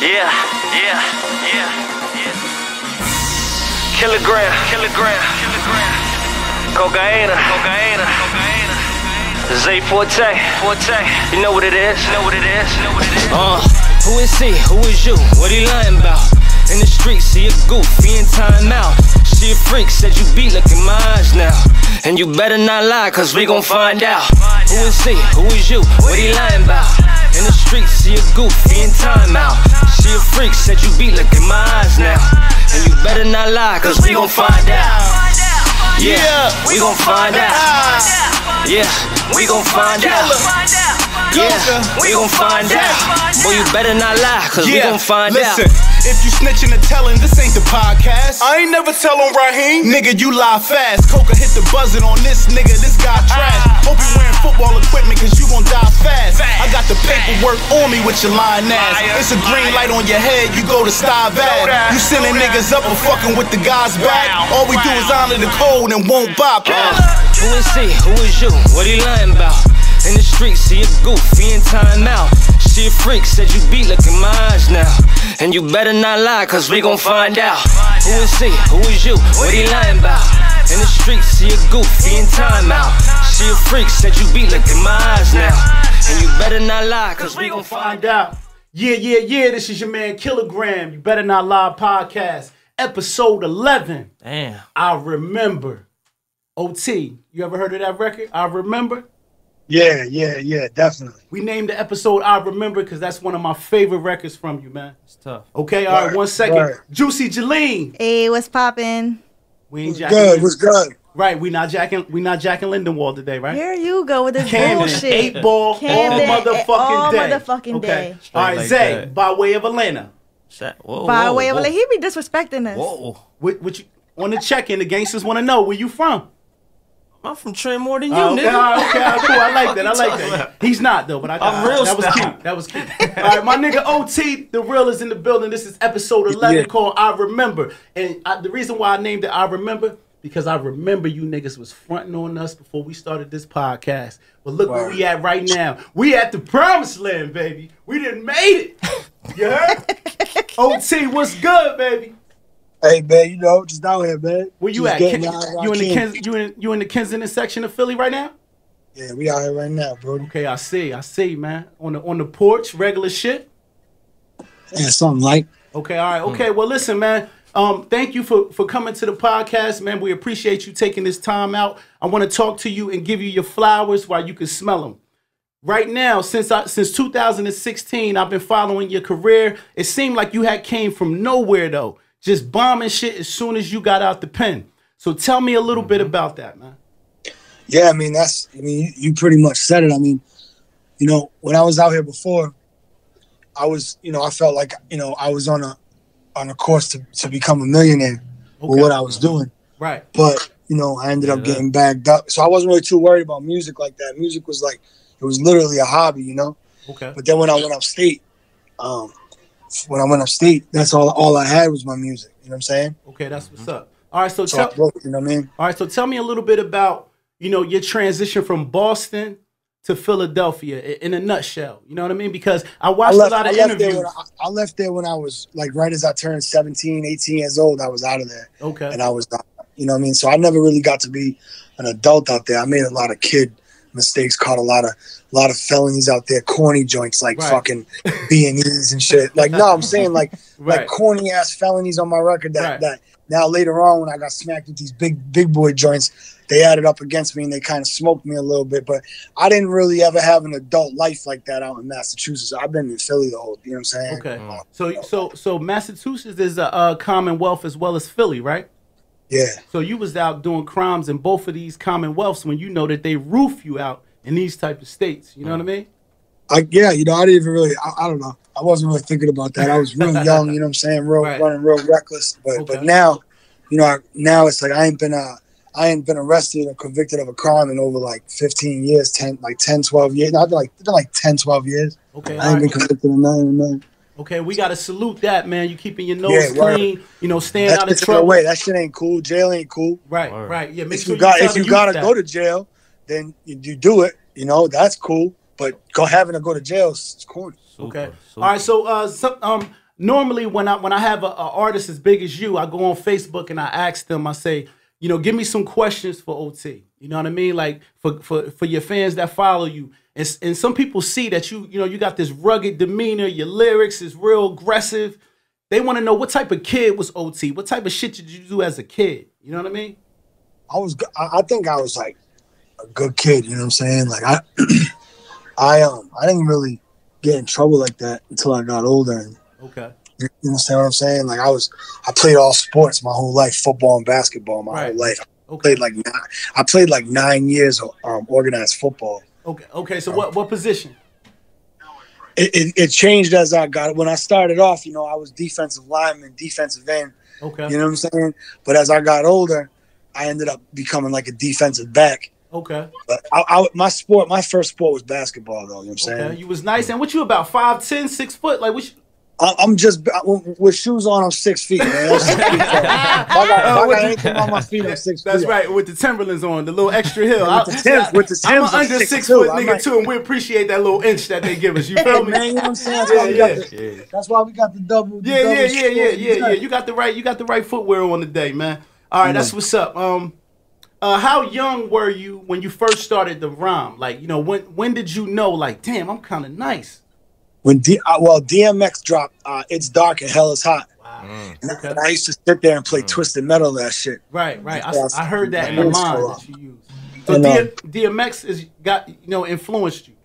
Yeah. Kilogram. Cocaine. Ze-Forte. You know what it is. Who is he? Who is you? What he lying about? In the streets, see a goofy in time out. She a freak, said you beat, look in my eyes now. And you better not lie, cause we gon' find out. Who is he? Who is you? What he lying about? In the streets, see a goofy in time out. She a freak, said you beat, look in my eyes now. And you better not lie, cause we gon' find out. Yeah, we gon' find out. Yeah, we gon' find out. Yeah, we gon' find out. Boy, you better not lie, cause we gon' find out. Listen, if you snitching and telling, this ain't the podcast. I ain't never tell on Raheem. Nigga, you lie fast. Coca hit the buzzing on this nigga, this guy trash. Hope you wearing football equipment, cause you gon' die fast. I got the paperwork on me with your lying ass. It's a green light on your head, you go to Star Bad. You sending niggas up or fucking with the guys back. All we do is honor the code and won't bypass. Who is he? Who is you? What he lying about? In the streets, see a goofy in time out. She a freak, said you beat, look in my eyes now. And you better not lie, cause we gon' find out. Who is he? Who is you? What he lying about? In the streets, see a goofy in time out. She a freak, said you beat, look in my eyes now. And you better not lie, cause we gon' find out. Yeah, this is your man Kilogram. You Better Not Lie podcast, episode 11. Damn. I Remember. OT, you ever heard of that record? I Remember? Yeah, definitely. We named the episode I Remember because that's one of my favorite records from you, man. It's tough. Okay, all right, 1 second. Juicy-Jaleen. Hey, what's poppin'? We ain't What's good? Right, we not jacking Lindenwald today, right? Here you go with this Camden, bullshit. 8 ball, all motherfucking day. All right, like Zay, that. by way of Atlanta. By way of like, he be disrespecting us. Whoa. What you on the check-in? The gangsters want to know where you from. I'm from Trent more than you, Okay, nigga. cool. I like that. He's not though, but I got I'm real that was style. cute. That was cute. All right, my nigga OT, the real is in the building. This is episode 11 called I Remember, and the reason why I named it I Remember because I remember you niggas was fronting on us before we started this podcast. But look where we at right now. We at the promised land, baby. We done made it. You heard? OT, what's good, baby? Hey, man, you know, just out here, man. Where you just at? You in the Kensington section of Philly right now? Yeah, we out here right now, bro. Okay, I see, man. On the porch, regular shit. Yeah, something like. Okay, all right. Okay, well, listen, man. Thank you for coming to the podcast, man. We appreciate you taking this time out. I want to talk to you and give you your flowers while you can smell them. Right now, since 2016, I've been following your career. It seemed like you had came from nowhere though. Just bombing shit as soon as you got out the pen. So tell me a little bit about that, man. Yeah, I mean, you pretty much said it. I mean, you know, when I was out here before, I was, you know, I felt like, you know, I was on a course to become a millionaire with what I was doing. Right. But, you know, I ended up getting bagged up. So I wasn't really too worried about music like that. Music was like, it was literally a hobby, you know? Okay. But then when I went upstate, that's all I had was my music. You know what I'm saying? Okay, that's what's up. All right, so I wrote, you know what I mean? All right, so tell me a little bit about, you know, your transition from Boston to Philadelphia in a nutshell. You know what I mean? Because I watched a lot of interviews. I left there when I was, like, right as I turned 17, 18 years old, I was out of there. Okay. And I was, you know what I mean? So I never really got to be an adult out there. I made a lot of kid mistakes, caught a lot of felonies out there, corny joints like fucking B&Es and shit. Like, no, I'm saying like corny ass felonies on my record that now later on when I got smacked with these big boy joints, they added up against me and they kind of smoked me a little bit. But I didn't really ever have an adult life like that out in Massachusetts. I've been in Philly the whole, you know what I'm saying? Okay. So Massachusetts is a commonwealth as well as Philly, right? Yeah. So you was out doing crimes in both of these commonwealths when you know that they roof you out in these type of states. You know what I mean? Yeah, you know, I didn't even really, I don't know. I wasn't really thinking about that. I was real young, you know what I'm saying? Running real reckless. But now, you know, now it's like I ain't been arrested or convicted of a crime in over like 15 years, 10, 12 years. No, I've been like 10, 12 years. Okay. I ain't been convicted of nothing. Okay, we got to salute that, man. You keeping your nose clean, you know, staying out of trouble. That shit ain't cool. Jail ain't cool. Right. Yeah, make if sure you gotta go to jail, then you do it. You know, that's cool. But having to go to jail is corny. Okay. All right. So normally when I have an artist as big as you, I go on Facebook and I ask them. I say, you know, give me some questions for OT. You know what I mean? Like for your fans that follow you. And some people see that you know you got this rugged demeanor. Your lyrics is real aggressive. They want to know what type of kid was OT. What type of shit did you do as a kid? You know what I mean? I think I was like a good kid. You know what I'm saying? Like I didn't really get in trouble like that until I got older. And, okay. You understand what I'm saying? Like I played all sports my whole life, football and basketball my whole life. Okay. I played like 9 years of organized football. Okay. Okay. So what position? It changed as I got. When I started off, you know, I was defensive lineman, defensive end. Okay. You know what I'm saying? But as I got older, I ended up becoming like a defensive back. Okay. But my first sport was basketball, though. You know what I'm saying? Okay. You was nice. And what you about 5'10", 6 foot? Like what? I'm just with shoes on. I'm 6 feet, man. I'm 6 feet tall. If I got anything on my feet, I'm 6 feet. That's right. With the Timberlands on, the little extra heel. With the Timbs, I'm an under 6 foot nigga too, and we appreciate that little inch that they give us. You feel me? Man, you know what I'm saying? That's why we got the double. Yeah. You got the right footwear on today, man. All right, that's what's up. How young were you when you first started the rhyme? Like, you know, when did you know? Like, damn, I'm kind of nice. When DMX dropped, It's Dark and Hell is Hot. Wow. And I used to sit there and play Twisted Metal, that shit. Right. I heard that in the line that you used. So DMX influenced you.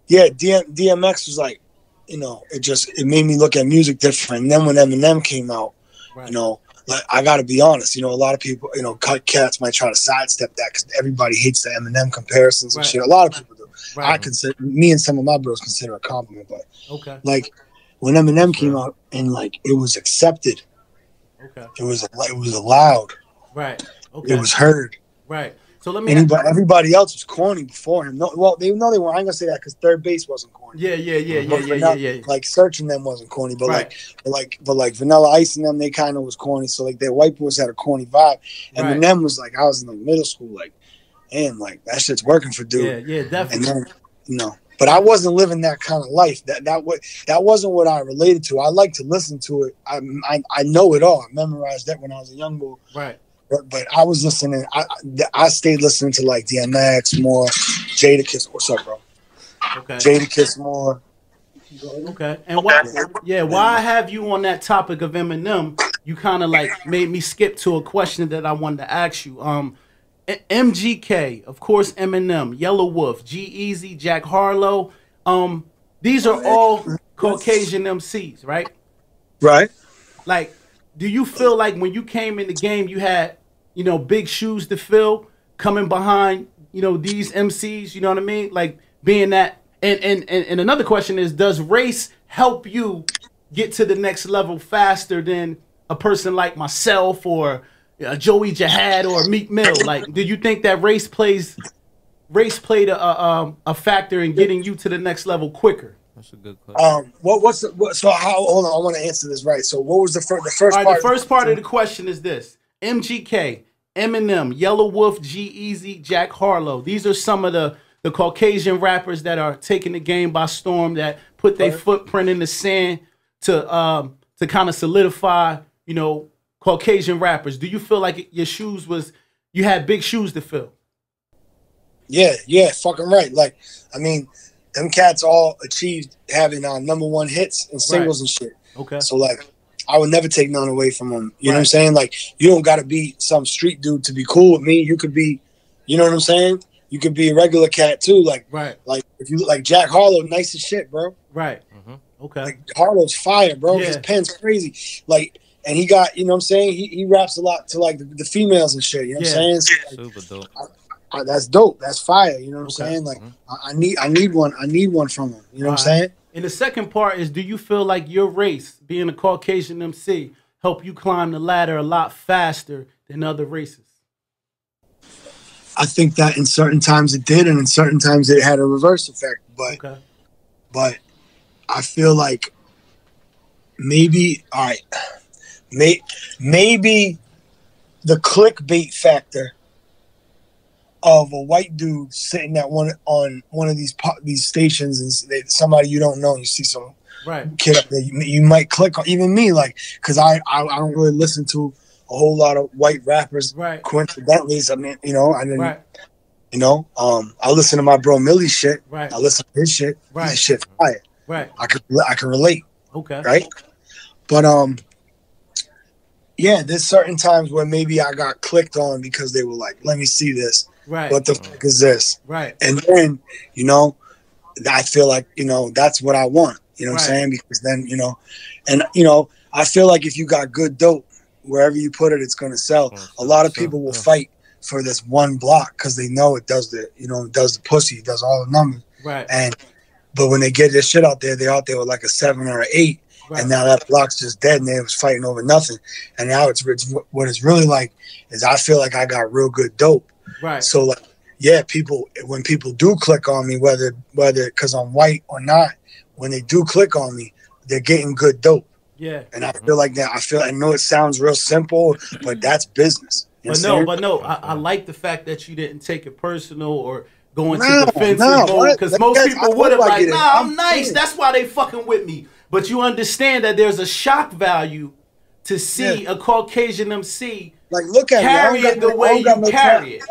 Yeah, DMX was like, you know, it made me look at music different. And then when Eminem came out, you know, like I got to be honest, you know, a lot of people, you know, cats might try to sidestep that because everybody hates the Eminem comparisons and shit. A lot of people do. Right. I consider, me and some of my bros consider a compliment, but like when Eminem came out and like it was accepted, it was allowed, right? It was heard, right? So let me. Everybody else was corny before him. No, well, they know they were. I ain't gonna say that because Third Base wasn't corny. Yeah. Like Searching Them wasn't corny, but like Vanilla Ice and them, they kind of was corny. So like their White Boys had a corny vibe. Eminem was like, I was in like middle school, like. And like that shit's working for dude. Yeah, definitely. And then, you know, but I wasn't living that kind of life. That wasn't what I related to. I like to listen to it. I know it all. I memorized that when I was a young boy. Right. But I was listening. I stayed listening to like DMX more, Jadakiss. What's up, bro? Okay. Jadakiss more. Okay. And why have you on that topic of Eminem? You kind of like made me skip to a question that I wanted to ask you. MGK, of course, Eminem, Yelawolf, G-Eazy, Jack Harlow. These are all Caucasian MCs, right? Right. Like, do you feel like when you came in the game, you had, you know, big shoes to fill coming behind, you know, these MCs, you know what I mean? Like being that, and another question is, does race help you get to the next level faster than a person like myself or Joey Jihad or Meek Mill? Like, do you think that race played a factor in getting you to the next level quicker? That's a good question. Hold on, I want to answer this right. So what was the first part? All right, the first part of the question is this: MGK, Eminem, Yelawolf, G-Eazy, Jack Harlow. These are some of the Caucasian rappers that are taking the game by storm, that put their footprint in the sand to kind of solidify, you know, Caucasian rappers. Do you feel like you had big shoes to fill? Yeah, fucking right. Like, I mean, them cats all achieved having #1 hits and singles and shit. Okay. So like, I would never take none away from them. You know what I'm saying? Like, you don't got to be some street dude to be cool with me. You could be, you know what I'm saying? You could be a regular cat too. Like, like if you like Jack Harlow, nice as shit, bro. Right. Okay. Like Harlow's fire, bro. His pen's crazy. Like. And he got, you know what I'm saying? He raps a lot to like the females and shit, you know what I'm saying? So, like, super dope. That's dope. That's fire, you know what I'm saying? Like I need one from him. You know what I'm saying? And the second part is, do you feel like your race, being a Caucasian MC, help you climb the ladder a lot faster than other races? I think that in certain times it did, and in certain times it had a reverse effect. But I feel like maybe maybe the clickbait factor of a white dude sitting at one of these stations, and somebody you don't know, and you see some kid up there, you might click on. Even me, like, because I don't really listen to a whole lot of white rappers. Coincidentally, I mean, you know, I didn't. You know, I listen to my bro Millie's shit. I listen to his shit. His shit fire. I can relate. Okay. Right. But yeah, there's certain times where maybe I got clicked on because they were like, "Let me see this." What the fuck is this? And then, you know, I feel like, you know, that's what I want. You know what I'm saying? Because then, you know, and you know, I feel like if you got good dope, wherever you put it, it's gonna sell. A lot of people will fight for this one block because they know it does the, you know, it does the pussy, it does all the numbers. But when they get this shit out there, they're out there with like a 7 or an 8. And now that block's just dead, and they was fighting over nothing. And now it's what it's really like is I feel like I got real good dope. So like, yeah, when people do click on me, whether because I'm white or not, when they do click on me, they're getting good dope. And I feel like that. I know it sounds real simple, but that's business. But no, I like the fact that you didn't take it personal or go into defensive mode, because most people would have like, nah, I'm nice. That's why they fucking with me. But you understand that there's a shock value to see a Caucasian MC like look at carry it the way you carry it.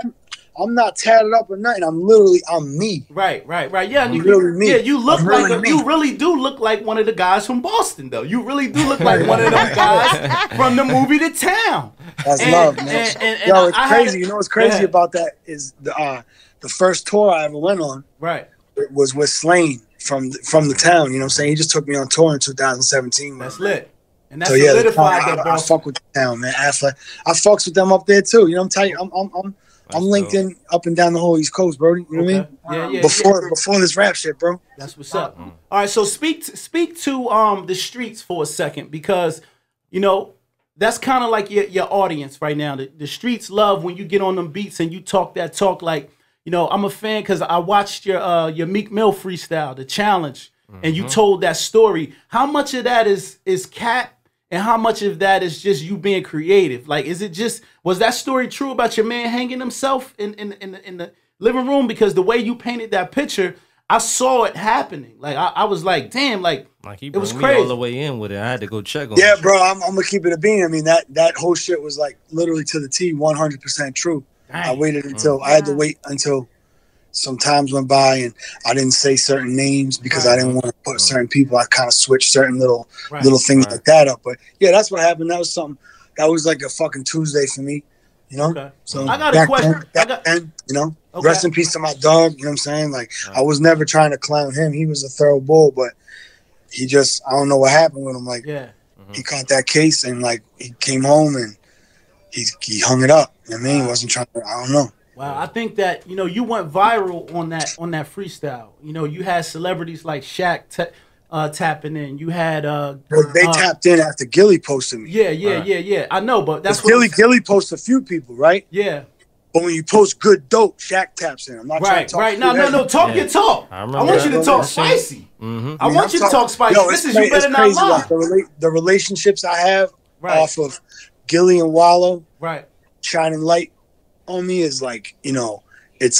I'm not tatted up or nothing. I'm me. Right. Yeah, you look like you really do look like one of the guys from Boston, though. You really do look like one of them guys from the movie The Town. That's love, man. Yo, it's crazy. You know what's crazy about that is the first tour I ever went on. It was with Slane from The Town. You know what I'm saying? He just took me on tour in 2017. That's lit. And that's solidified that I fuck with The Town, man. I fucks with them up there too. You know what I'm telling you? I'm linked in up and down the whole East Coast, bro. You know what I mean? Yeah. Before this rap shit, bro. That's what's up. All right, so speak to the streets for a second, because you know that's kind of like your audience right now. The streets love when you get on them beats and you talk that talk. Like, you know, I'm a fan because I watched your Meek Mill freestyle, the challenge, and you told that story. How much of that is cat? And how much of that is just you being creative? Like, was that story true about your man hanging himself in the living room? Because the way you painted that picture, I saw it happening. Like, I was like, damn, like he it was brought crazy. me all the way in with it. I had to go check on it. Bro, I'm gonna keep it a bean. I mean, that whole shit was like literally to the T, 100% true. Dang. I had to wait until some times went by and I didn't say certain names because I didn't want to put certain people. I kind of switched certain little things like that up. But yeah, that's what happened. That was something. That was like a fucking Tuesday for me, you know. Okay. So I got a question. You know, rest in peace to my dog. You know what I'm saying? Like I was never trying to clown him. He was a thorough bull, but he just, I don't know what happened with him. Like he caught that case and like he came home and he hung it up. You know what I mean? He wasn't trying to. I don't know. Wow, I think that, you know, you went viral on that freestyle. You know, you had celebrities like Shaq tapping in. You had they tapped in after Gilly posted me. Yeah. I know, but that's Gilly posts a few people, right? Yeah. But when you post good dope, Shaq taps in. I'm not trying to talk. No. Talk your talk. I want you to talk spicy. I want you to talk spicy. This is You Better Not Lie. The relationships I have off of Gilly and Wallo, shining light on me is like, you know, it's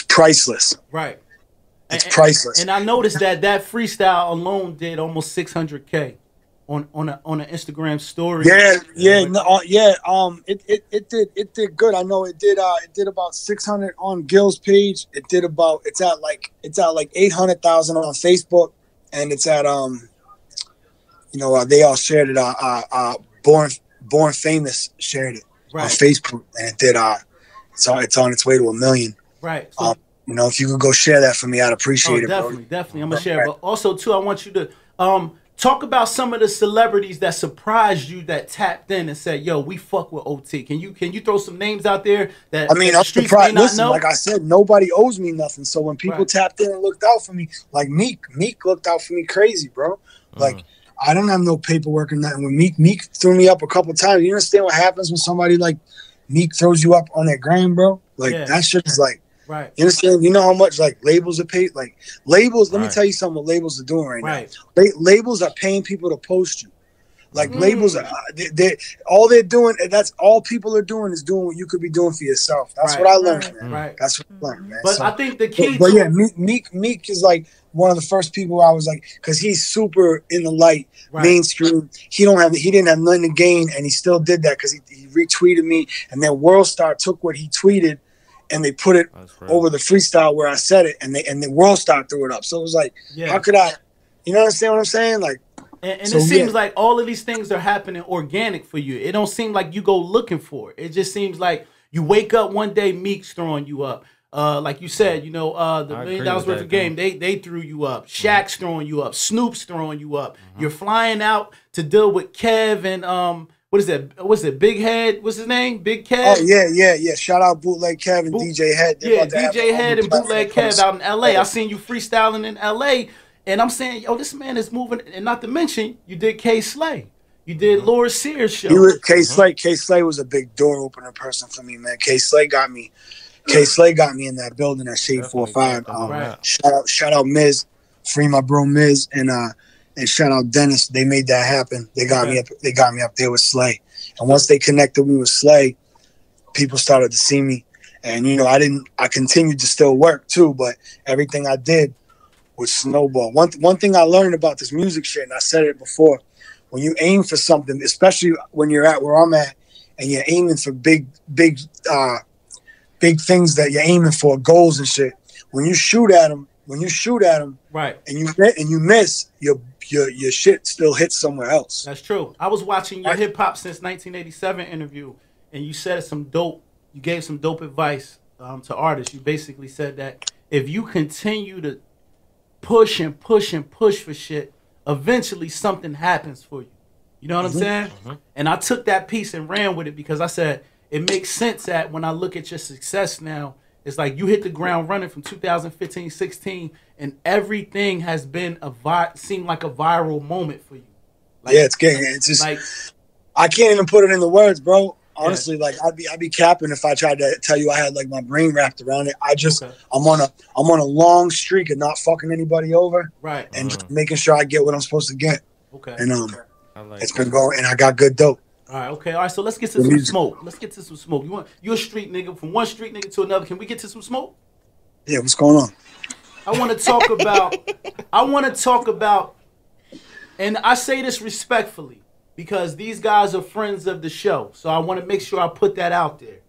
priceless. Right. It's priceless. And I noticed that freestyle alone did almost 600K on an Instagram story. It did good. I know it did about 600 on Gil's page. It's at like 800,000 on Facebook, and it's at you know, they all shared it. Born Famous shared it on Facebook, and it did. It's on its way to 1 million. Right. So, you know, if you could go share that for me, I'd appreciate it. Definitely. I'm gonna share it. But also too, I want you to talk about some of the celebrities that surprised you that tapped in and said, "Yo, we fuck with OT." Can you throw some names out there that I'm surprised. Listen, like I said, nobody owes me nothing. So when people tapped in and looked out for me, like Meek looked out for me crazy, bro. Like. I don't have no paperwork or nothing. When Meek threw me up a couple times, you understand what happens when somebody like Meek throws you up on that gram, bro? Like that shit is like, you understand? You know how much like labels are paid? Like labels, let me tell you something what labels are doing right now. Labels are paying people to post you. Like labels, all they're doing, that's all people are doing is doing what you could be doing for yourself. That's what I learned, man. Right. That's what I learned, man. But I think the key, but yeah, Meek is like one of the first people I was like, because he's super in the light, mainstream. He didn't have nothing to gain, and he still did that because he retweeted me, and then World Star took what he tweeted and they put it over the freestyle where I said it, and the World Star threw it up. So it was like, how could I? You understand what I'm saying? Like. And so, it seems like all of these things are happening organic for you. It don't seem like you go looking for it. It just seems like you wake up one day, Meek's throwing you up. Like you said, the $1 million worth of game, they threw you up. Shaq's throwing you up. Snoop's throwing you up. You're flying out to deal with Kev and what is that? What's it? Big Head? What's his name? Big Kev? Oh yeah. Shout out Bootleg Kev and DJ Head. DJ Head and Bootleg Kev out in LA. I seen you freestyling in LA. And I'm saying, yo, this man is moving. And not to mention, you did K-Slay. You did Laura Sears show. K-Slay was a big door opener person for me, man. K-Slay got me in that building at Shade 45. Shout out Miz, free my bro Miz, and shout out Dennis. They made that happen. They got me up. They got me up there with Slay. And once they connected me with Slay, people started to see me. And I continued to still work too, but everything I did would snowball. One thing I learned about this music shit, and I said it before, when you aim for something, especially when you're at where I'm at, and you're aiming for big things that you're aiming for, goals and shit. When you shoot at them, right, and you miss, your shit still hits somewhere else. That's true. I was watching your Hip Hop Since 1987 interview, and you said you gave some dope advice to artists. You basically said that if you continue to push and push and push for shit, eventually something happens for you. You know what I'm saying? And I took that piece and ran with it because I said it makes sense that when I look at your success now, it's like you hit the ground running from 2015, 16, and everything has been seemed like a viral moment for you. Like, it's just like I can't even put it into words, bro. Honestly, like I'd be capping if I tried to tell you I had like my brain wrapped around it. I'm on a long streak of not fucking anybody over, right? And just making sure I get what I'm supposed to get. Okay. And it's been going, and I got good dope. All right. So let's get to some smoke. You a street nigga, from one street nigga to another. Can we get to some smoke? Yeah. What's going on? I want to talk about. And I say this respectfully, because these guys are friends of the show. So I want to make sure I put that out there.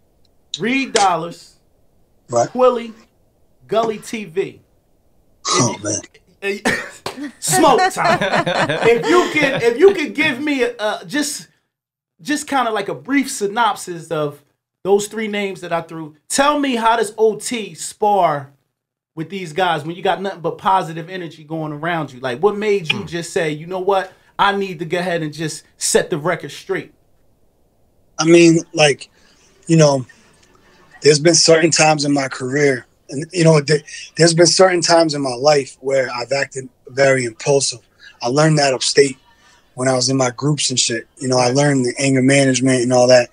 Reed Dollaz, Quilly, Gully TV. Oh, man. Smoke time. If you could give me just kind of like a brief synopsis of those three names that I threw. Tell me, how does OT spar with these guys when you got nothing but positive energy going around you? Like, what made you just say, you know what? I need to go ahead and just set the record straight. I mean, like, there's been certain times in my career, and there's been certain times in my life where I've acted very impulsive. I learned that upstate when I was in my groups and shit. I learned the anger management and all that,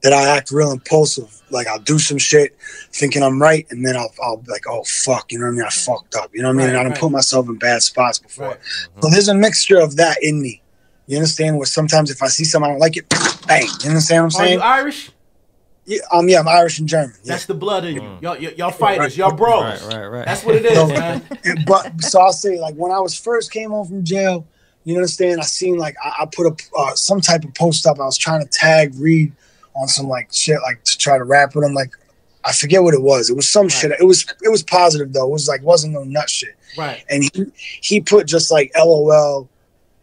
that I act real impulsive. Like, I'll do some shit thinking I'm right, and then I'll be like, oh, fuck, you know what I mean? I fucked up, you know what I mean? And I done put myself in bad spots before. So there's a mixture of that in me. You understand? Where sometimes if I see something I don't like it, bang. You understand what I'm saying? Are you Irish? Yeah, I'm Irish and German. That's the blood in you. Y'all fighters. Y'all bros. Right. That's what it is, man. So I'll say, like, when I first came home from jail, you understand, I seen, like, I put some type of post up. I was trying to tag Reed on some, like, shit, like, to try to rap with him. Like, I forget what it was. It was some shit. It was positive, though. It was, like, wasn't no nut shit. Right. And he put just, like, LOL,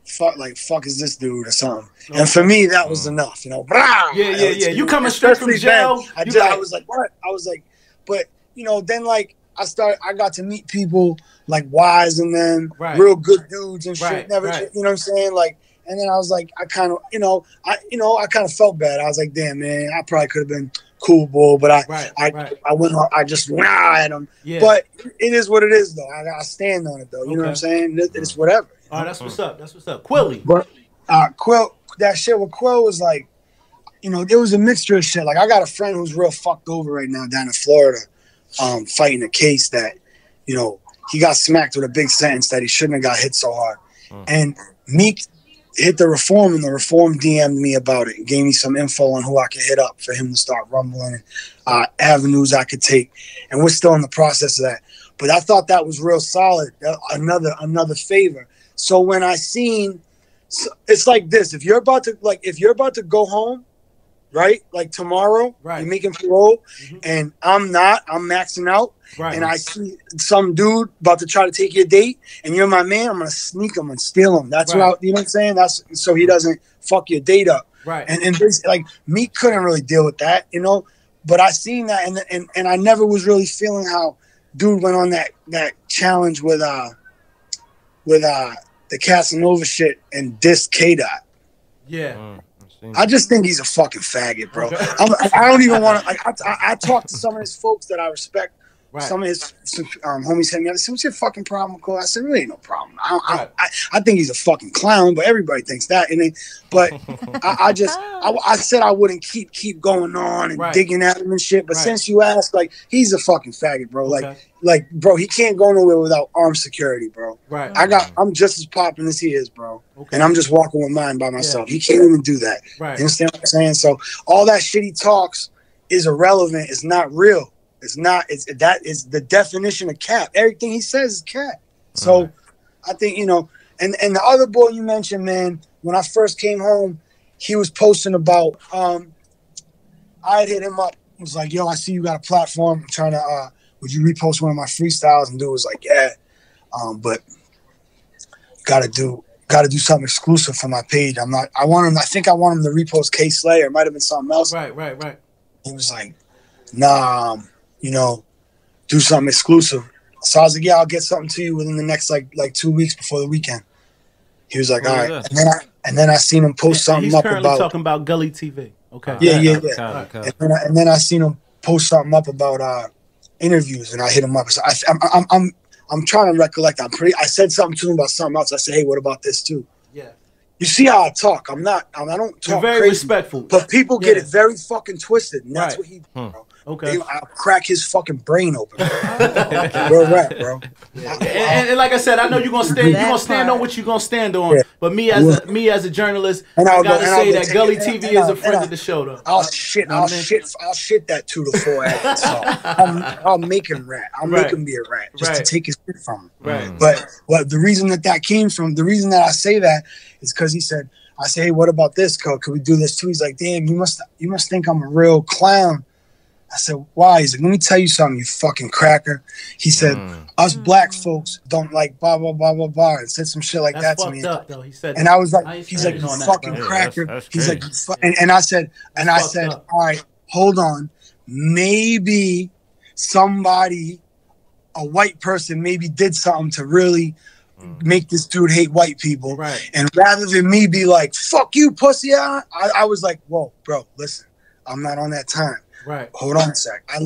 fuck is this dude or something. And for me, that was enough, Yeah. You coming straight from jail. I was like, what? I was like, but, then, like, I got to meet people like Wise and them, real good dudes and shit. You know what I'm saying? Like, and then I was like, I kind of, I kind of felt bad. I was like, damn, man, I probably could have been cool, bull, but I just went at him. Yeah. But it is what it is, though. I stand on it, though. You know what I'm saying? It's whatever. All right, that's what's up. Quilly. But that shit with Quill was like, there was a mixture of shit. Like, I got a friend who's real fucked over right now down in Florida, fighting a case that, he got smacked with a big sentence that he shouldn't have got hit so hard. And Meek hit the Reform, and the Reform DM'd me about it and gave me some info on who I could hit up for him to start rumbling, avenues I could take. And we're still in the process of that. But I thought that was real solid. Another favor. So when I seen, it's like this: if you're about to go home, right? Like tomorrow, right? You're making parole, and I'm maxing out, right? And I see some dude about to try to take your date, and you're my man. I'm gonna sneak him and steal him. That's right. You know what I'm saying? That's so he doesn't fuck your date up, right? And like Meek couldn't really deal with that, you know. But I seen that, and I never was really feeling how dude went on that challenge with the Casanova shit and dissed K-Dot. Yeah. I just think he's a fucking faggot, bro. I don't even want to. Like, I talked to some of his folks that I respect. Right. Some of his homies hit me up. They said, "What's your fucking problem, Cole?" I said, "Really ain't no problem. I think he's a fucking clown, but everybody thinks that." But I said I wouldn't keep going on and digging at him and shit. But since you asked, like, he's a fucking faggot, bro. Like, bro, he can't go nowhere without armed security, bro. Right. I'm just as popping as he is, bro. Okay. And I'm just walking with mine by myself. Yeah. He can't even do that. Right. You understand what I'm saying? So all that shit he talks is irrelevant. It's not real. It's not. That is the definition of cap. Everything he says is cap. So I think, you know, and the other boy you mentioned, man, when I first came home, he was posting about. I had hit him up. Was like, "Yo, I see you got a platform. I'm trying to. Would you repost one of my freestyles?" And dude was like, "Yeah, but gotta do something exclusive for my page. I think I want him to repost K Slay, or it might have been something else." Right. He was like, "Nah, you know, do something exclusive." So I was like, "Yeah, I'll get something to you within the next like 2 weeks before the weekend." He was like, "All right." And then I seen him post something he's up currently about talking about Gully TV. Okay. Yeah. Okay. And then I seen him post something up about interviews, and I hit him up. So I'm trying to recollect. I said something to him about something else. I said, "Hey, what about this too?" Yeah. You see how I talk? I don't talk You're very crazy, respectful, but people get it very fucking twisted, and that's what he did, bro. Okay. I'll crack his fucking brain open. Real rap, bro. Yeah. And like I said, I know you're gonna stand on what you're gonna stand on. Yeah. But me as a journalist, I gotta say that Gully TV is a friend of the show, though. I'll shit that 2 to 4 actors. So I'll make him rap. I'll make him be a rat just to take his shit from him. Right. But the reason that came from, the reason that I say that is because he said, I say, "Hey, what about this, Coach? Could we do this too?" He's like, "Damn, you must think I'm a real clown." I said, "Why?" He's like, "Let me tell you something, you fucking cracker." He said, "Us black folks don't like blah, blah, blah, blah, blah," and said some shit like that to me. Up, though. He said, and I was like, he's like, "You fucking cracker." That's he's like, and I said, "All right, hold on. Maybe somebody, a white person, maybe did something to really make this dude hate white people." Right. And rather than me be like, "Fuck you, pussy," I was like, "Whoa, bro, listen, I'm not on that time. Right. Hold on a sec." I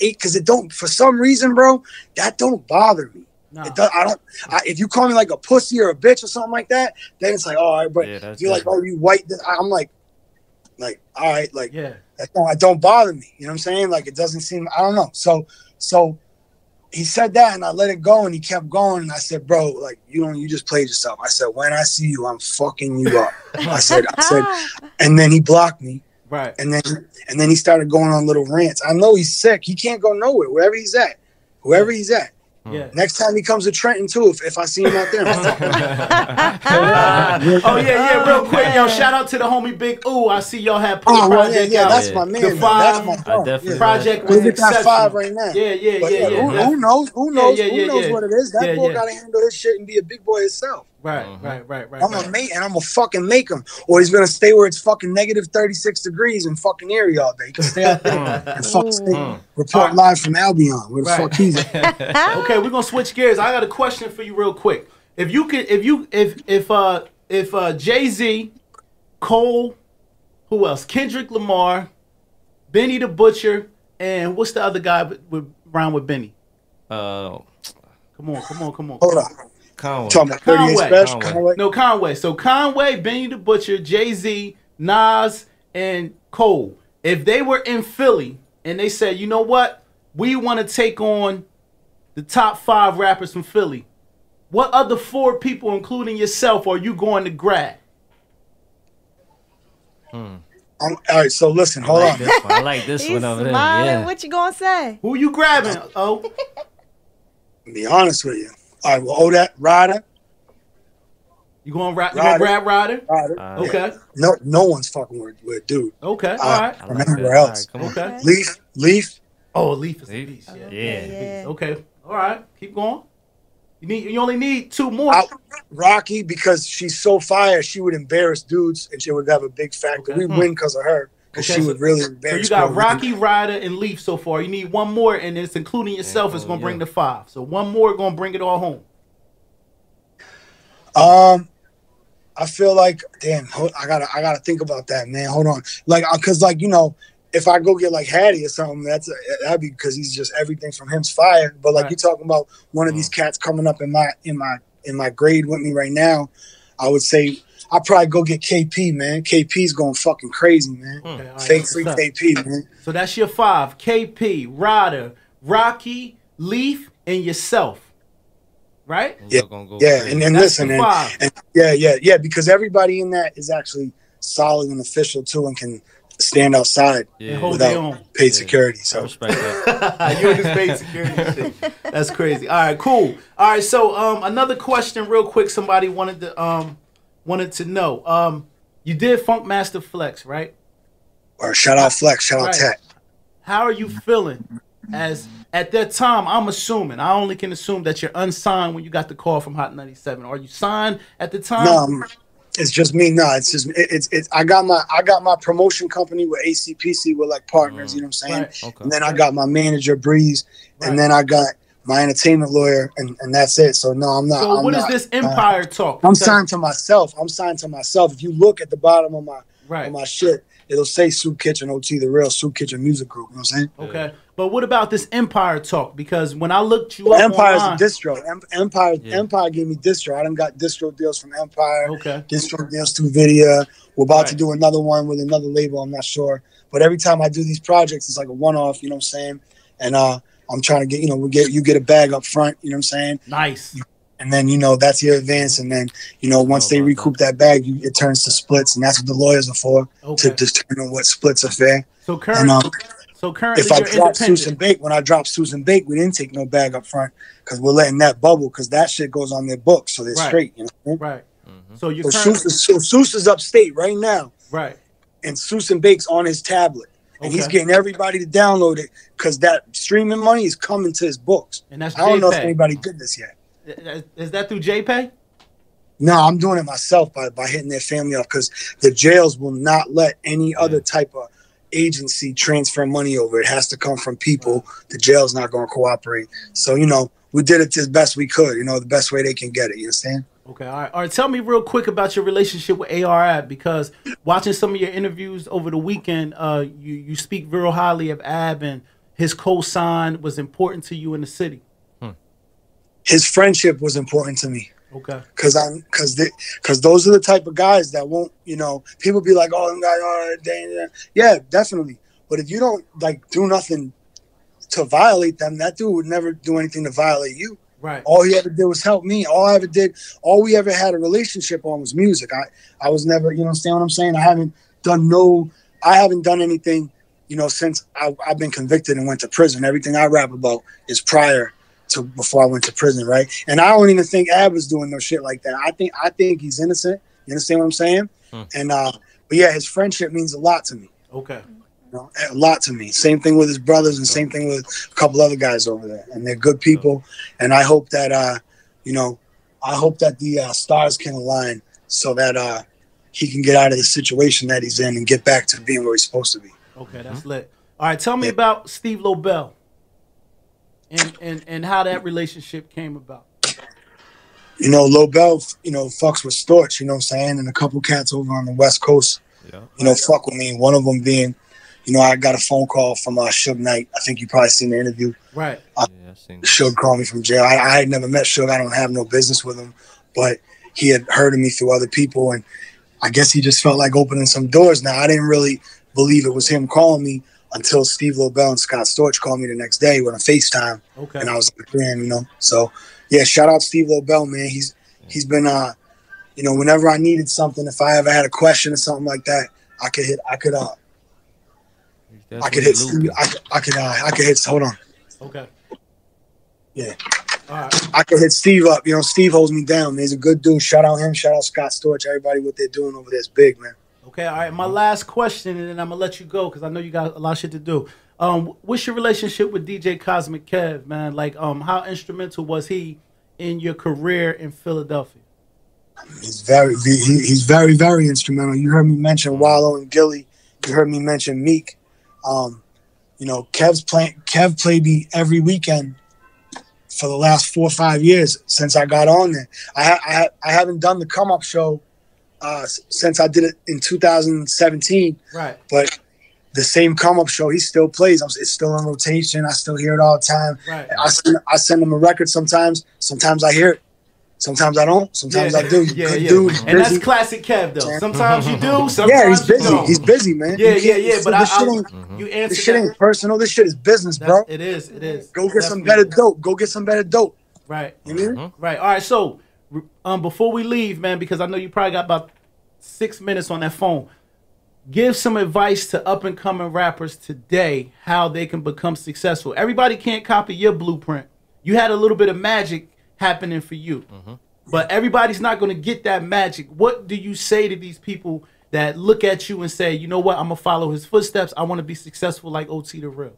ate because it don't, for some reason, bro, that don't bother me. No. It does. If you call me like a pussy or a bitch or something like that, then it's like, all right, but if you're like, "Oh, you white," I'm like, all right, like, that don't bother me. You know what I'm saying? Like, it doesn't seem, I don't know. So he said that, and I let it go, and he kept going, and I said, "Bro, like, you just played yourself." I said, "When I see you, I'm fucking you up." I said, and then he blocked me. Right. And then he started going on little rants. I know he's sick. He can't go nowhere. Whoever he's at. Yeah. Next time he comes to Trenton too, if I see him out there. Oh yeah, real quick, yo! Shout out to the homie Big Ooh. I see y'all have put a project out. That's my man. The 5 project was exceptional. That 5 right now. Yeah. Who knows? Who knows what it is? That boy gotta handle his shit and be a big boy himself. Right. I'm gonna fucking make him, or he's gonna stay where it's fucking negative 36 degrees and fucking eerie all day. He can stay up there and fucking report live from Albion, where the fuck he's at. Okay, we're gonna switch gears. I got a question for you, real quick. If Jay-Z, Cole, who else? Kendrick Lamar, Benny the Butcher, and what's the other guy around with Benny? Come on. Hold on. Conway. No, Conway. So Conway, Benny the Butcher, Jay-Z, Nas, and Cole. If they were in Philly and they said, "You know what? We want to take on the top 5 rappers from Philly," what other 4 people, including yourself, are you going to grab? All right, so listen, hold on. I like this one over there. Yeah. What you gonna say? Who you grabbing? Oh, To be honest with you. All right, well, that Ryder. You gonna grab Ryder? Okay. Yeah. No one's fucking with dude. Okay. All right. Remember where else? Right, okay. Leaf. Oh, Leaf is a beast. Yeah. Okay. All right. Keep going. You only need 2 more. Rocky, because she's so fire, she would embarrass dudes and she would have a big factor. We win because of her. Because she would really embarrass. So you got Rocky, Ryder, and Leaf so far. You need 1 more, and it's including yourself. It's gonna bring the 5. So 1 more gonna bring it all home. I feel like, damn, I gotta think about that, man. Hold on, cause if I go get like Hattie or something, that'd be because he's just everything from him's fire. But you talking about one of these cats coming up in my grade with me right now, I would say I'd probably go get KP, man. KP's going fucking crazy, man. Okay, Fake free KP, man. So that's your 5: KP, Ryder, Rocky, Leaf, and yourself. Right? Yeah, and listen, and because everybody in that is actually solid and official too, and can stand outside without paid security. So respect that. You in this paid security shit. That's crazy. All right, cool. All right, so another question, real quick. Somebody wanted to know. You did Funkmaster Flex, right? Or shout out Flex, shout out Tat. How are you feeling? As at that time, I'm assuming, I only can assume that you're unsigned when you got the call from Hot 97. Are you signed at the time? No, it's just me. No, it's just it's. I got my promotion company with ACPC with like partners. You know what I'm saying? Right. Okay. And then I got my manager Breeze, and then I got my entertainment lawyer, and that's it. So no, I'm not. So what is this Empire talk? I'm signed to myself. If you look at the bottom of my shit, it'll say Soup Kitchen OT, the real Soup Kitchen music group. You know what I'm saying? Okay. But what about this Empire talk? Because when I looked you up Empire's online, a distro. Empire gave me distro. I done got distro deals from Empire. Okay. Distro deals through Vidya. We're about to do another one with another label. I'm not sure. But every time I do these projects, it's like a one-off, you know what I'm saying? And I'm trying to get, you get a bag up front, you know what I'm saying? Nice. And then, that's your advance. And then, once they recoup that bag, it turns to splits. And that's what the lawyers are for, to determine what splits are fair. So currently, if I drop Susan Bake, when I drop Susan Bake, we didn't take no bag up front because we're letting that bubble because that shit goes on their books, so they're straight. You know? Right. So Seuss is upstate right now. Right. And Susan Bake's on his tablet. And he's getting everybody to download it because that streaming money is coming to his books. And that's I don't know if anybody did this yet. Is that through JPay? No, I'm doing it myself by hitting their family up because the jails will not let any other type of agency transfer money over. It has to come from people. The jail's not going to cooperate. So, we did it the best we could, the best way they can get it. You understand? Okay, all right. Tell me real quick about your relationship with AR-Ab, because watching some of your interviews over the weekend, you speak real highly of Ab, and his cosign was important to you in the city. His friendship was important to me. Okay. Because those are the type of guys that won't, people be like, oh, them guys, yeah, definitely. But if you don't do nothing to violate them, that dude would never do anything to violate you. Right. All he ever did was help me. All we ever had a relationship on was music. I was never, understand what I'm saying? I haven't done anything, since I've been convicted and went to prison. Everything I rap about is prior to before I went to prison, right? And I don't even think Ab was doing no shit like that. I think he's innocent. You understand what I'm saying? And but yeah, his friendship means a lot to me. Okay. A lot to me. Same thing with his brothers, and same thing with a couple other guys over there. And they're good people. And I hope that the stars can align so that he can get out of the situation that he's in and get back to being where he's supposed to be. Okay, that's lit. All right, tell me about Steve Lobel and how that relationship came about. Lobel, fucks with Storch, you know what I'm saying? And a couple cats over on the West Coast, fuck with me. One of them being, I got a phone call from SUGE KNIGHT. I think you probably seen the interview. Right. SUGE called me from jail. I had never met SUGE. I don't have no business with him. But he had heard of me through other people. And I guess he just felt like opening some doors. Now, I didn't really believe it was him calling me until Steve Lobel and Scott Storch called me the next day with a FaceTime. Okay. And I was like, man, So, yeah, shout out Steve Lobel, man. He's been, whenever I needed something, if I ever had a question or something like that, I could hit Steve. I could hit. Hold on. Okay. Yeah. All right. I could hit Steve up. You know, Steve holds me down, man. He's a good dude. Shout out him. Shout out Scott Storch. Everybody, what they're doing over there is big, man. Okay. All right. My last question, and then I'm gonna let you go because I know you got a lot of shit to do. What's your relationship with DJ Cosmic Kev, man? Like, how instrumental was he in your career in Philadelphia? He's very, very instrumental. You heard me mention Wallo and Gilly. You heard me mention Meek. You know, Kev played me every weekend for the last 4 or 5 years since I got on there. I haven't done the come up show since I did it in 2017. Right. But the same come up show, he still plays. It's still on rotation. I still hear it all the time. Right. I send him a record sometimes. Sometimes I hear it. Sometimes I don't. Sometimes I do. Dude, and that's classic Kev, though. Sometimes you do. Sometimes he's busy. You don't. He's busy, man. Yeah. But you answer. This shit ain't personal. This shit is business, bro. It is. Go get some better dope. Go get some better dope. Right. You mean? Right. All right. So, before we leave, man, because I know you probably got about 6 minutes on that phone. Give some advice to up and coming rappers today how they can become successful. Everybody can't copy your blueprint. You had a little bit of magic happening for you, but everybody's not going to get that magic. What do you say to these people that look at you and say, you know what, I'm gonna follow his footsteps, I want to be successful like OT the Real?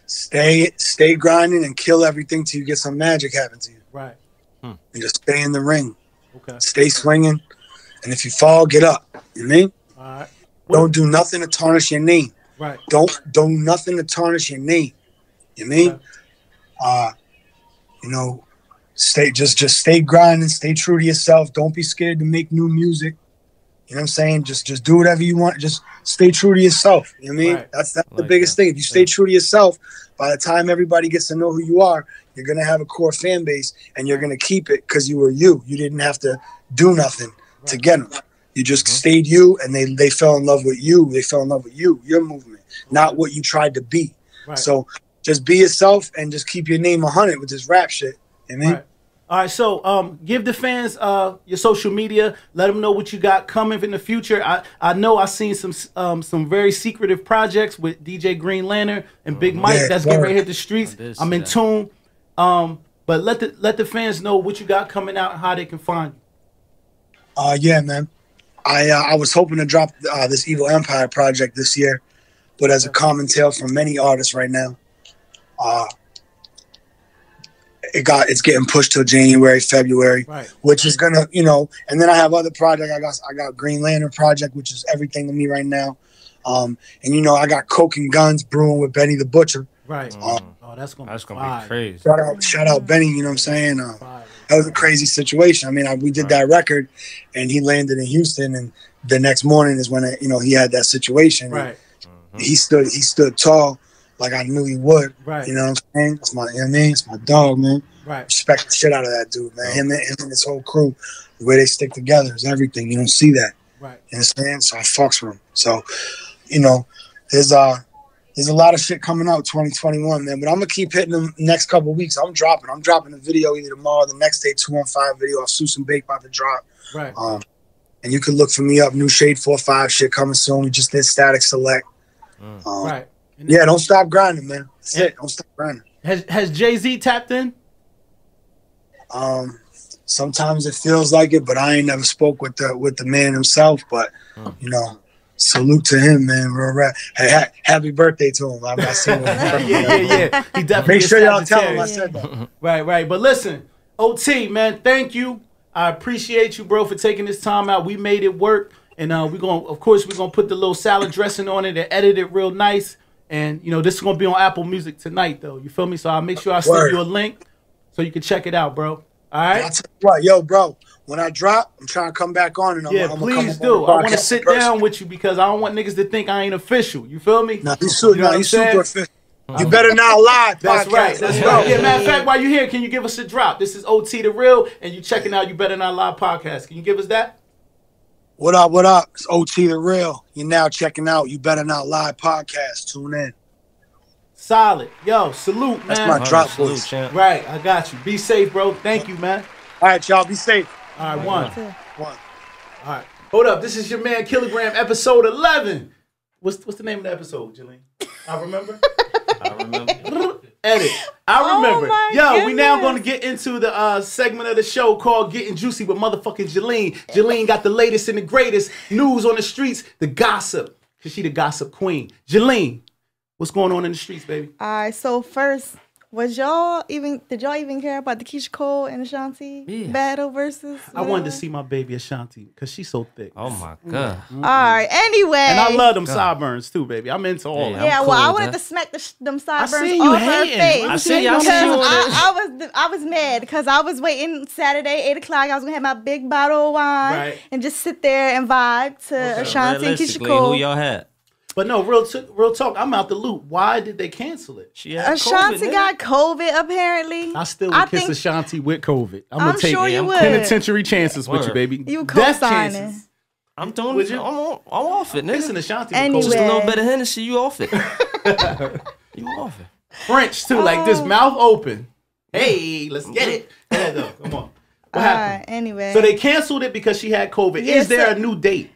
Stay grinding and kill everything till you get some magic happen to you. Right. And just stay in the ring. Okay. Stay swinging, and if you fall, get up. You know what I mean? All right. Don't do nothing to tarnish your name. Right. Don't do nothing to tarnish your name. You know what I mean? You know, just stay grinding, stay true to yourself. Don't be scared to make new music. You know what I'm saying? Just do whatever you want. Just stay true to yourself. You know what I mean? Right. That's the biggest thing. If you stay true to yourself, by the time everybody gets to know who you are, you're gonna have a core fan base, and you're gonna keep it because you were you. You didn't have to do nothing to get them. You just stayed you, and they fell in love with you. They fell in love with you, your movement, not what you tried to be. Right. So just be yourself and just keep your name 100 with this rap shit. You know what I mean? Right. All right, so give the fans your social media. Let them know what you got coming in the future. I know I've seen some very secretive projects with DJ Green Lantern and Big Mike. That's getting ready to hit the streets. I'm in tune. But let the fans know what you got coming out and how they can find you. Yeah, man. I was hoping to drop this Evil Empire project this year, but as a common tale from many artists right now, it's getting pushed till January, February, which is gonna, you know. And then I have other projects. I got Green Lantern project, which is everything to me right now. And you know, I got Coke and Guns brewing with Benny the Butcher. Right. That's gonna be crazy. Shout out Benny. You know what I'm saying? That was a crazy situation. I mean, we did that record, and he landed in Houston, and the next morning is when he had that situation. Right. He stood tall, like I knew he would. Right. You know what I'm saying? It's my dog, man. Right. Respect the shit out of that dude, man. Him and his whole crew, the way they stick together is everything. You don't see that. Right. You understand? So I fucks with him. So, you know, there's a lot of shit coming out 2021, man. But I'm gonna keep hitting them next couple of weeks. I'm dropping a video either tomorrow or the next day, 215 video off Susan Bake about to drop. Right. And you can look for me up, New Shade 45 shit coming soon. We just did Static Select. Right. Yeah, don't stop grinding, man. That's it. Don't stop grinding. Has Jay-Z tapped in? Sometimes it feels like it, but I ain't never spoke with the man himself. But you know, salute to him, man. Real rap. Hey, happy birthday to him. I've not seen him. Yeah. He definitely. Make sure y'all tell him I said that. Right. But listen, OT, man, thank you. I appreciate you, bro, for taking this time out. We made it work, and we're gonna put the little salad dressing on it and edit it real nice. And you know, this is gonna be on Apple Music tonight, though. You feel me? So I'll make sure I send you a link so you can check it out, bro. All right. I'll tell you what, yo, bro. When I drop, I'm trying to come back on, and I'm please do. I want to sit down with you because I don't want niggas to think I ain't official. You feel me? Nah, he's super official. You better not lie. That's right. That's right. Yeah, matter of fact, while you're here, can you give us a drop? This is OT the Real, and you checking out You Better Not Lie podcast. Can you give us that? What up? What up? It's OT the Real. You're now checking out You Better Not Lie podcast. Tune in. Solid. Yo, salute, man. That's my drop voice. Right, I got you. Be safe, bro. Thank you, man. All right, y'all. Be safe. All right, one. All right. Hold up. This is your man Kilogram, episode 11. What's the name of the episode, Jaleen? I remember. Edit. I remember. Yo, we now going to get into the segment of the show called Getting Juicy with motherfucking Jaleen. Jaleen got the latest and the greatest news on the streets, the gossip, because she the gossip queen. Jaleen, what's going on in the streets, baby? All right, so first, did y'all even care about the Keisha Cole and Ashanti battle versus? I wanted to see my baby Ashanti because she's so thick. Oh my God. All right, anyway. And I love them sideburns too, baby. I'm into all that. Yeah, cool I with wanted that. to smack them sideburns you off her hating. face. I see you. I was mad because I was waiting Saturday, 8 o'clock. I was going to have my big bottle of wine and just sit there and vibe to Ashanti and Keisha Cole. Who y'all had? But no, real talk, I'm out the loop. Why did they cancel it? She had Ashanti COVID, got COVID, apparently. I still would kiss Ashanti with COVID. I'm take sure you would. penitentiary chances with you, baby. You Death co-signing. chances. I'm doing it. I'm off it, nigga. Kissing Ashanti Anyway. with Just a COVID. little bit of Hennessy, you off it. You off it. French too, like this, mouth open. Hey, let's get it. Yeah, though. Come on. What happened? Anyway. So they canceled it because she had COVID. Yeah, Is there a new date?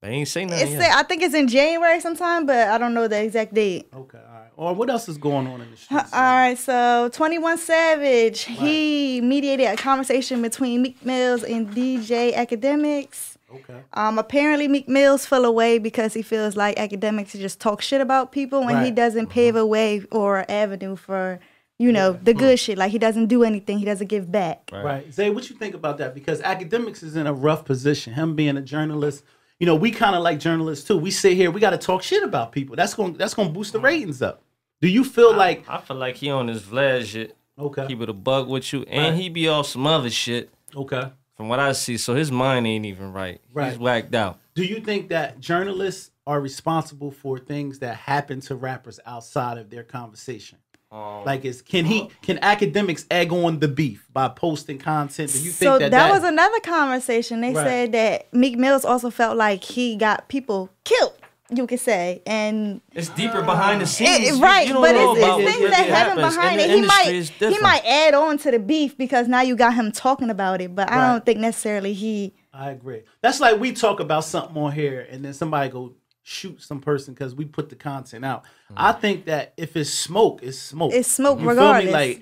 They ain't say nothing yet. I think it's in January sometime, but I don't know the exact date. Okay, all right. Or what else is going on in the streets? All right, so 21 Savage, he mediated a conversation between Meek Mills and DJ Academics. Okay. Apparently Meek Mill's fell away because he feels like Academics just talk shit about people when he doesn't pave a way or avenue for, the good shit. Like, he doesn't do anything. He doesn't give back. Right. Zay, what you think about that? Because Academics is in a rough position. Him being a journalist, we kind of like journalists too. We sit here, we got to talk shit about people. That's going to boost the ratings up. Do you feel like... I feel like he on his Vlad shit. Okay. Keep it a bug with you. And he be off some other shit. Okay. From what I see. So his mind ain't even right. He's whacked out. Do you think that journalists are responsible for things that happen to rappers outside of their conversation? Can Academics egg on the beef by posting content? Do you think that was another conversation. They said that Meek Mills also felt like he got people killed, you could say, and it's deeper behind the scenes. You but it's things that happen behind it. He might add on to the beef because now you got him talking about it, but I don't think necessarily he. I agree. That's like we talk about something on here and then somebody go shoot some person because we put the content out. I think that if it's smoke, it's smoke. It's smoke you regardless. Feel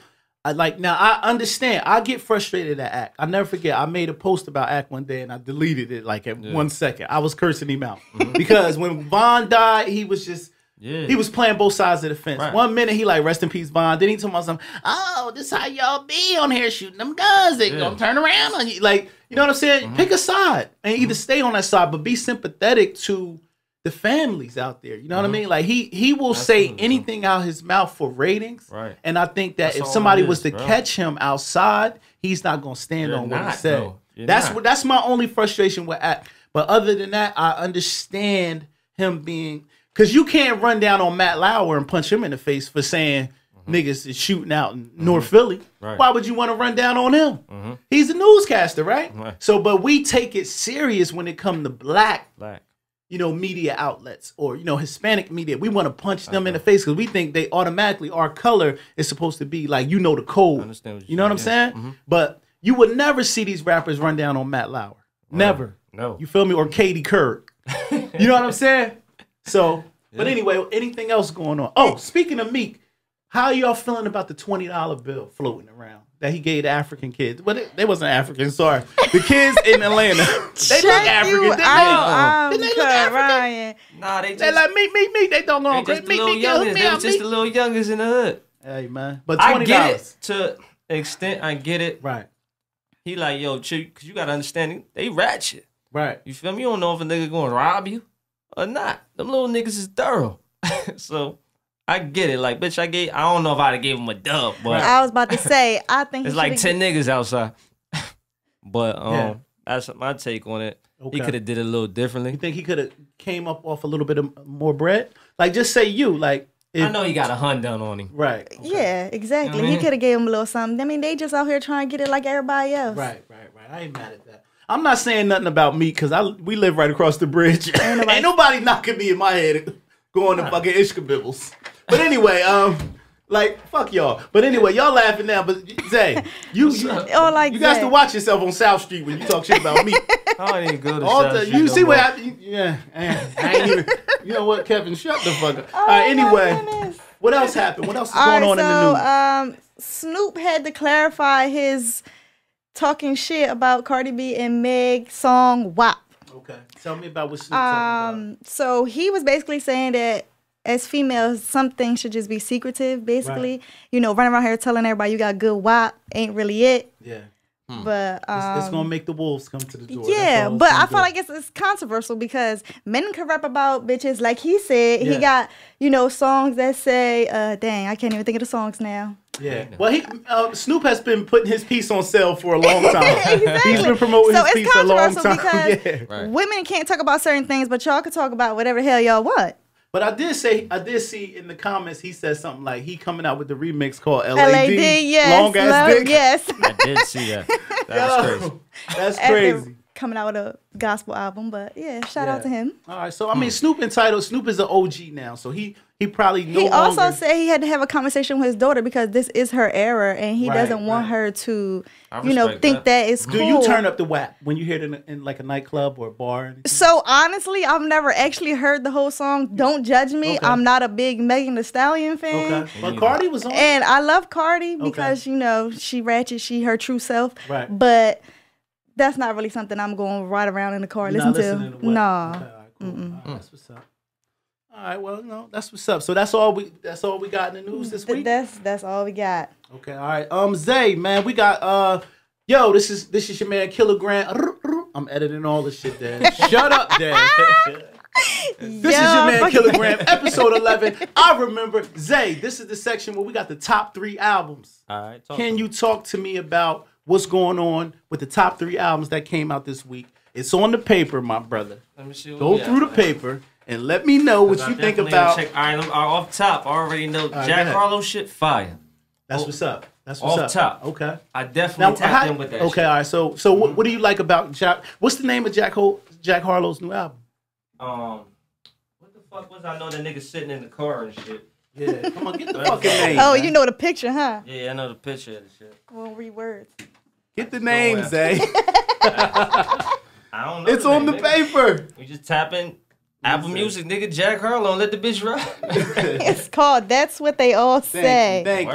me? Now I understand. I get frustrated at Act. I never forget. I made a post about Act one day and I deleted it at 1 second. I was cursing him out because when Von died, he was just he was playing both sides of the fence. Right. 1 minute he like rest in peace Von. Then he told me something. Oh, this how y'all be on here shooting them guns. They gonna turn around on you. Like, you know what I'm saying? Pick a side and either stay on that side, but be sympathetic to the families out there. You know what I mean? Like he will say anything out his mouth for ratings. Right. And I think that if somebody was to catch him outside, he's not gonna stand on what he said. That's my only frustration with Act. But other than that, I understand him being, because you can't run down on Matt Lauer and punch him in the face for saying niggas is shooting out in North Philly. Right. Why would you want to run down on him? He's a newscaster, right? So, but we take it serious when it comes to black. Media outlets or, Hispanic media. We want to punch them in the face because we think they automatically, our color is supposed to be like, the code. I understand what you know what I'm saying? But you would never see these rappers run down on Matt Lauer. Never. No. You feel me? Or Katie Couric. You know what I'm saying? So, but anyway, anything else going on? Oh, speaking of Meek, how y'all feeling about the $20 bill floating around that he gave to African kids? Well, they wasn't African, sorry. The kids in Atlanta. They look African. Didn't they look African? Nah, they like Meek. They don't go crazy. They just the little youngers in the hood. Hey, man. But $20. I get it to an extent. I get it. Right. He like, yo, chick, because you got to understand, they ratchet. Right. You feel me? You don't know if a nigga going to rob you or not. Them little niggas is thorough. So I get it. Like, bitch, I don't know if I'd have gave him a dub, but I was about to say, I think it's like 10 niggas outside. But that's my take on it. Okay. He could have did it a little differently. You think he could have came up off a little bit of more bread? Like, just say I know he got a hunt down on him. Right. Okay. Yeah, exactly. You know he could have gave him a little something. I mean, they just out here trying to get it like everybody else. Right. I ain't mad at that. I'm not saying nothing about me because we live right across the bridge. Ain't nobody knocking me in my head going to fucking Ishkabibbles. But anyway, Like, fuck y'all. But anyway, y'all laughing now. But Zay, you guys to watch yourself on South Street when you talk shit about me. I don't even go to South Street. You see what happened? Yeah. I ain't even. You know what, Kevin? Shut the fuck up. All right, anyway. What else happened? What else is going on in the news? Snoop had to clarify his talking shit about Cardi B and Meg song WAP. Okay. Tell me about what Snoop talking about. So he was basically saying that as females, some things should just be secretive, basically. Right. You know, running around here telling everybody you got good WAP ain't really it. Yeah. But it's gonna make the wolves come to the door. Yeah, but I feel like it's controversial because men can rap about bitches, like he said. Yeah. He got, you know, songs that say, dang, I can't even think of the songs now. Yeah. Well, Snoop has been putting his piece on sale for a long time. Exactly. He's been promoting his piece a long time. So it's controversial because women can't talk about certain things, but y'all can talk about whatever the hell y'all want. But I did see in the comments he said something like he coming out with the remix called LAD, yes, long ass dick. Yes, I did see that. That was crazy. That's crazy. Coming out with a gospel album, but yeah, shout out to him. All right, so I mean, Snoop is an OG now, so he probably He also said he had to have a conversation with his daughter because this is her era, and he doesn't want her to, you know, think that it's cool. Do you turn up the WAP when you hear it in like a nightclub or a bar? Or anything? So honestly, I've never actually heard the whole song. Don't judge me. Okay. I'm not a big Megan Thee Stallion fan. Okay, but Cardi was on, and I love Cardi because you know she ratchet, she her true self. Right, but that's not really something I'm going to ride around in the car listen to. No. Okay, all right, cool. That's what's up. All right, well, no, that's what's up. So that's all we got in the news this week. That's all we got. Okay, all right. Zay, man, we got this is your man Kilogram. I'm editing all this shit, Dad. Shut up, Dad. This is your man Kilogram, episode 11. I remember, Zay, this is the section where we got the top 3 albums. All right. Can you talk to me about what's going on with the top 3 albums that came out this week? It's on the paper, my brother. Let me see. Go through the paper and let me know what you think about. All right, off top, I already know Jack Harlow shit fire. That's what's up. That's what's up. Off top. Okay. I definitely tapped in with that shit. Okay, all right. So what do you like about Jack? What's the name of Jack Harlow's new album? What the fuck was I know that nigga sitting in the car and shit? Yeah, come on, get the fucking name. Oh, man. You know the picture, huh? Yeah, I know the picture of the shit. Well, read words. Get the names, Zay. I don't know. It's on the paper. We just tap in Apple Music, nigga, Jack Harlow, and let the bitch ride. It's called That's What They All Say. Thank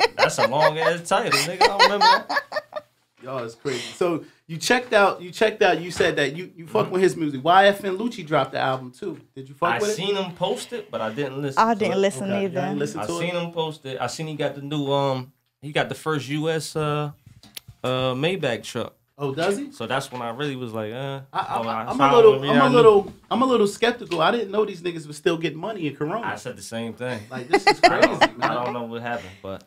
you. That's a long ass title, nigga. I don't remember that. Y'all is crazy. So you checked out, you said that you fuck with his music. YF and Lucci dropped the album too. Did you fuck with it? I seen him post it, but I didn't listen. I didn't listen either. I seen him post it. I seen he got the new he got the first US Maybach truck. Oh, does he? So that's when I really was like, I'm a little skeptical. I didn't know these niggas was still getting money in Corona. I said the same thing. Like, this is crazy, man. I don't know what happened, but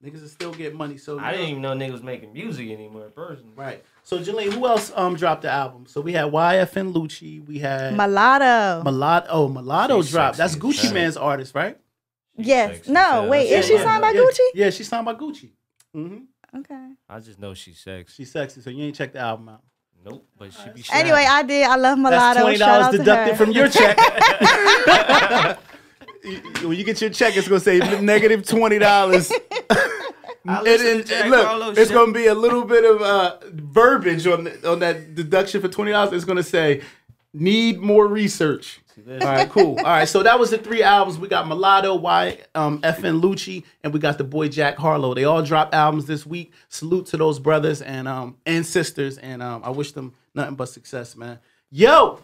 niggas is still getting money. So I didn't even know niggas was making music anymore, personally. Right. So Jaleen, who else dropped the album? So we had YF and Lucci. We had Mulatto. Mulatto dropped. That's Gucci Man's artist, right? Yes. No, wait. Is she signed by Gucci? Yeah, she's signed by Gucci. Mm-hmm. Okay. I just know she's sexy. She's sexy, so you ain't checked the album out. Nope, but she be Anyway, I did. I love Mulatto. That's $20 deducted from your check. When you get your check, it's gonna say negative $20. And look, it's gonna be a little bit of verbiage on that deduction for $20. It's gonna say need more research. All right, cool. All right, so that was the 3 albums. We got Mulatto, YF and Lucci, and we got the boy Jack Harlow. They all dropped albums this week. Salute to those brothers and sisters, and I wish them nothing but success, man. Yo,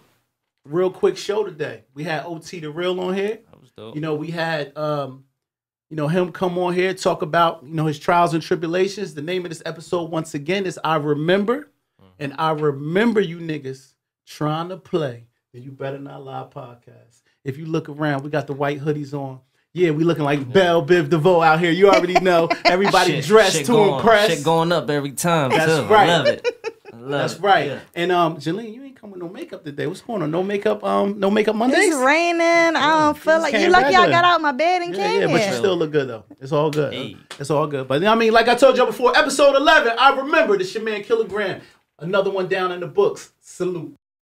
real quick show today. We had OT the Real on here. That was dope. You know, we had him come on here, talk about his trials and tribulations. The name of this episode once again is I Remember, and I remember you niggas trying to play. And You Better Not Lie podcast. If you look around, we got the white hoodies on. Yeah, we looking like Belle Biv DeVoe out here. You already know. Everybody dressed to impress. Shit going up every time. That's too. right. I love it. That's right. Yeah. And Jaleen, you ain't coming with no makeup today. What's going on? No makeup Mondays? It's raining. I don't feel like you lucky I got out my bed and came here. But you still look good though. It's all good. Hey. It's all good. But I mean, like I told y'all before, episode 11, I remember this your man Kilogram. Another one down in the books. Salute.